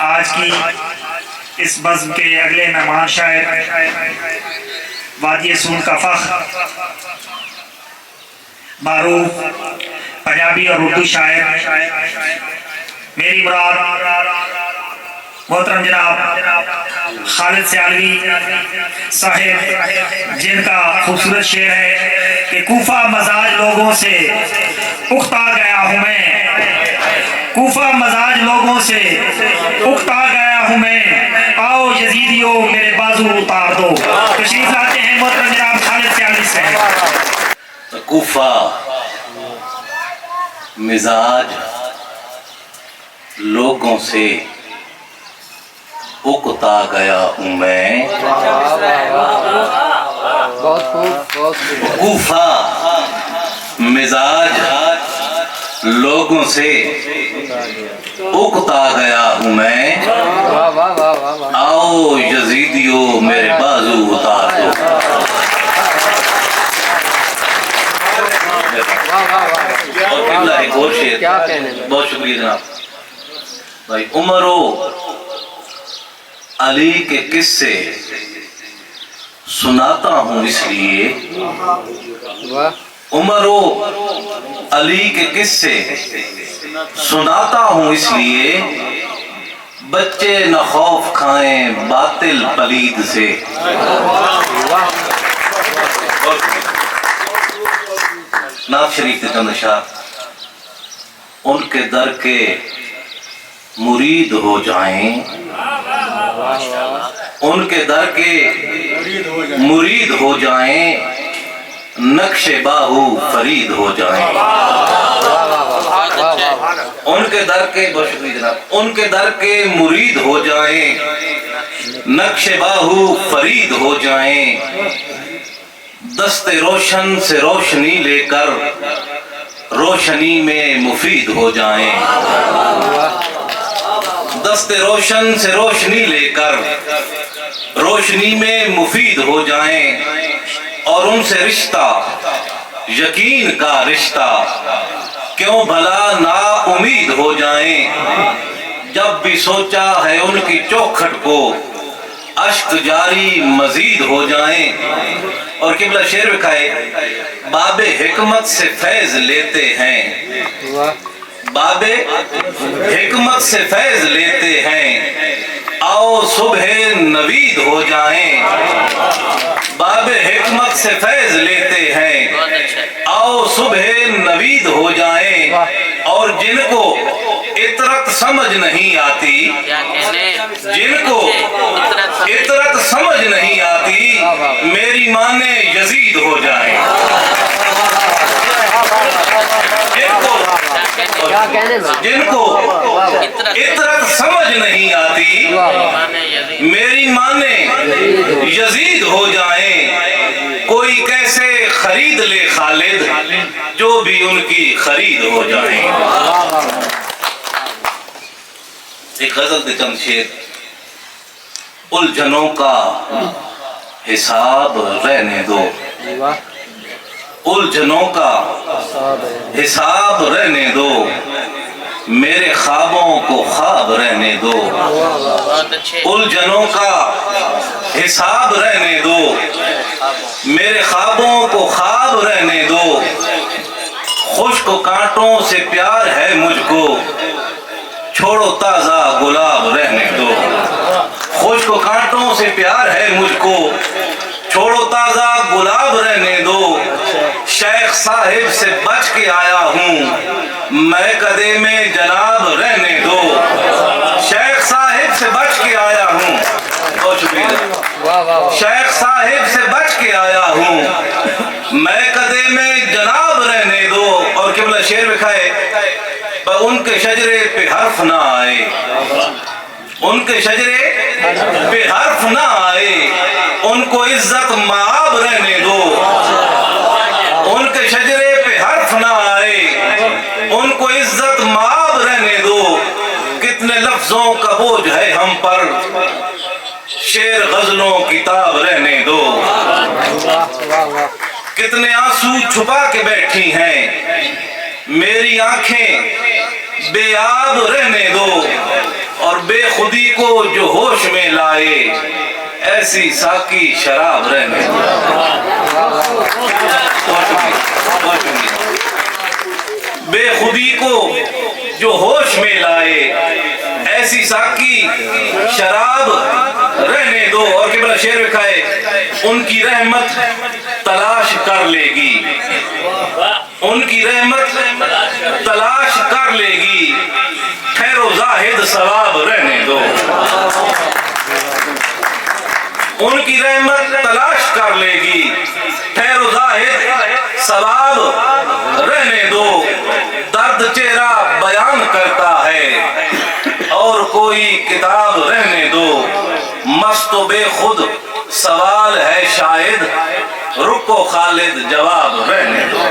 آج کی اس بزم کے اگلے مہمان شاعر وادی سون کا فخر معروف پنجابی اور اردو شاعر میری مراد محترم جناب خالد سیالوی صاحب، جن کا خوبصورت شعر ہے کہ کوفہ مزاج لوگوں سے اکتا گیا ہوں میں، کوفہ مزاج لوگوں سے اکتا گیا ہوں میں، آؤ یزیدیو میرے بازو اتار دو۔ تشریف لاتے ہیں محترم جناب خالد سیالوی صاحب۔ کوفہ مزاج لوگوں سے اکتا گیا ہوں میں، کوفہ مزاج لوگوں سے اکتا گیا ہوں میں، آؤ یزیدیو میرے بازو اتار دو۔ ایک اور شعر، بہت شکریہ جناب بھائی۔ عمر و علی کے قصے سناتا ہوں اس لیے، عمر و علی کے قصے سناتا ہوں اس لیے، بچے نہ خوف کھائیں باطل پلید سے۔ نعت شریف کے چند اشعار۔ ان کے در کے مرید ہو جائیں، ان کے در کے مرید ہو جائیں، نقش باہو فرید ہو جائیں۔ ان کے در کے، بہت شکریہ جناب، ان کے در کے مرید ہو جائیں، نقش باہو فرید ہو جائیں، دست روشن سے روشنی لے کر روشنی میں مفید ہو جائیں، دست روشن سے روشنی لے کر روشنی میں مفید ہو جائیں، اور ان سے رشتہ یقین کا رشتہ کیوں بھلا نا امید ہو جائیں، جب بھی سوچا ہے ان کی چوکھٹ کو اشک جاری مزید ہو جائیں۔ اور قبلہ شعر بکھائے، باب حکمت سے فیض لیتے ہیں، باب حکمت سے فیض لیتے ہیں، آؤ صبح نوید ہو جائیں، باب حکمت سے فیض لیتے ہیں، آؤ صبح نوید ہو جائیں، اور جن کو اطرت سمجھ نہیں آتی، جن کو اطرت سمجھ نہیں آتی، میری مانے یزید ہو جائیں، جن کو اطرت سمجھ نہیں آتی، میری مانے یزید ہو جائیں، کوئی کیسے خرید لے خالد جو بھی ان کی خرید ہو جائیں۔ ایک غزل دے چند شعر۔ الجھنوں کا حساب رہنے دو، الجھنوں کا حساب رہنے دو، میرے خوابوں کو خواب رہنے دو، الجھنوں کا حساب رہنے دو، میرے خوابوں کو خواب رہنے دو، خشک کانٹوں سے پیار ہے مجھ کو، چھوڑو تازہ گلاب رہنے دو، خشک کانٹوں سے پیار ہے مجھ کو، چھوڑو تازہ گلاب رہنے دو، شیخ صاحب سے بچ کے آیا ہوں، میں کدے میں جناب رہنے دو، شیخ صاحب سے بچ کے آیا ہوں، بہت شکریہ، شیخ صاحب سے بچ کے آیا ہوں، میں کدے میں جناب رہنے دو۔ اور قبلہ شعر بکھائے، ان کے شجرے پہ حرف نہ آئے، ان کے شجرے پہ حرف نہ آئے، ان کو عزت مآب رہنے دو، ان کے شجرے پہ حرف نہ آئے، ان کو عزت مآب رہنے دو، کتنے لفظوں کا بوجھ ہے ہم پر، شعر غزلوں کتاب رہنے دو، کتنے آنسو چھپا کے بیٹھی ہیں، میری آنکھیں بے آب رہنے دو، اور بے خودی کو جو ہوش میں لائے ایسی ساقی شراب رہنے دو۔ بے خودی کو جو ہوش میں لائے ایسی ساقی شراب رہنے دو۔ اور قبلہ شعر لکھا ہے ان کی رحمت تلاش کر لے گی، ان کی رحمت تلاش کر لے گی، ٹھہرو زاہد ثواب رہنے دو۔ ان کی رحمت تلاش کر لے گی، ٹھہرو زاہد ثواب رہنے دو۔ درد چہرہ بیان کرتا ہے اور کوئی کتاب رہنے دو، مست و بے خود سوال ہے شاید، رکو خالد جواب رہنے دو۔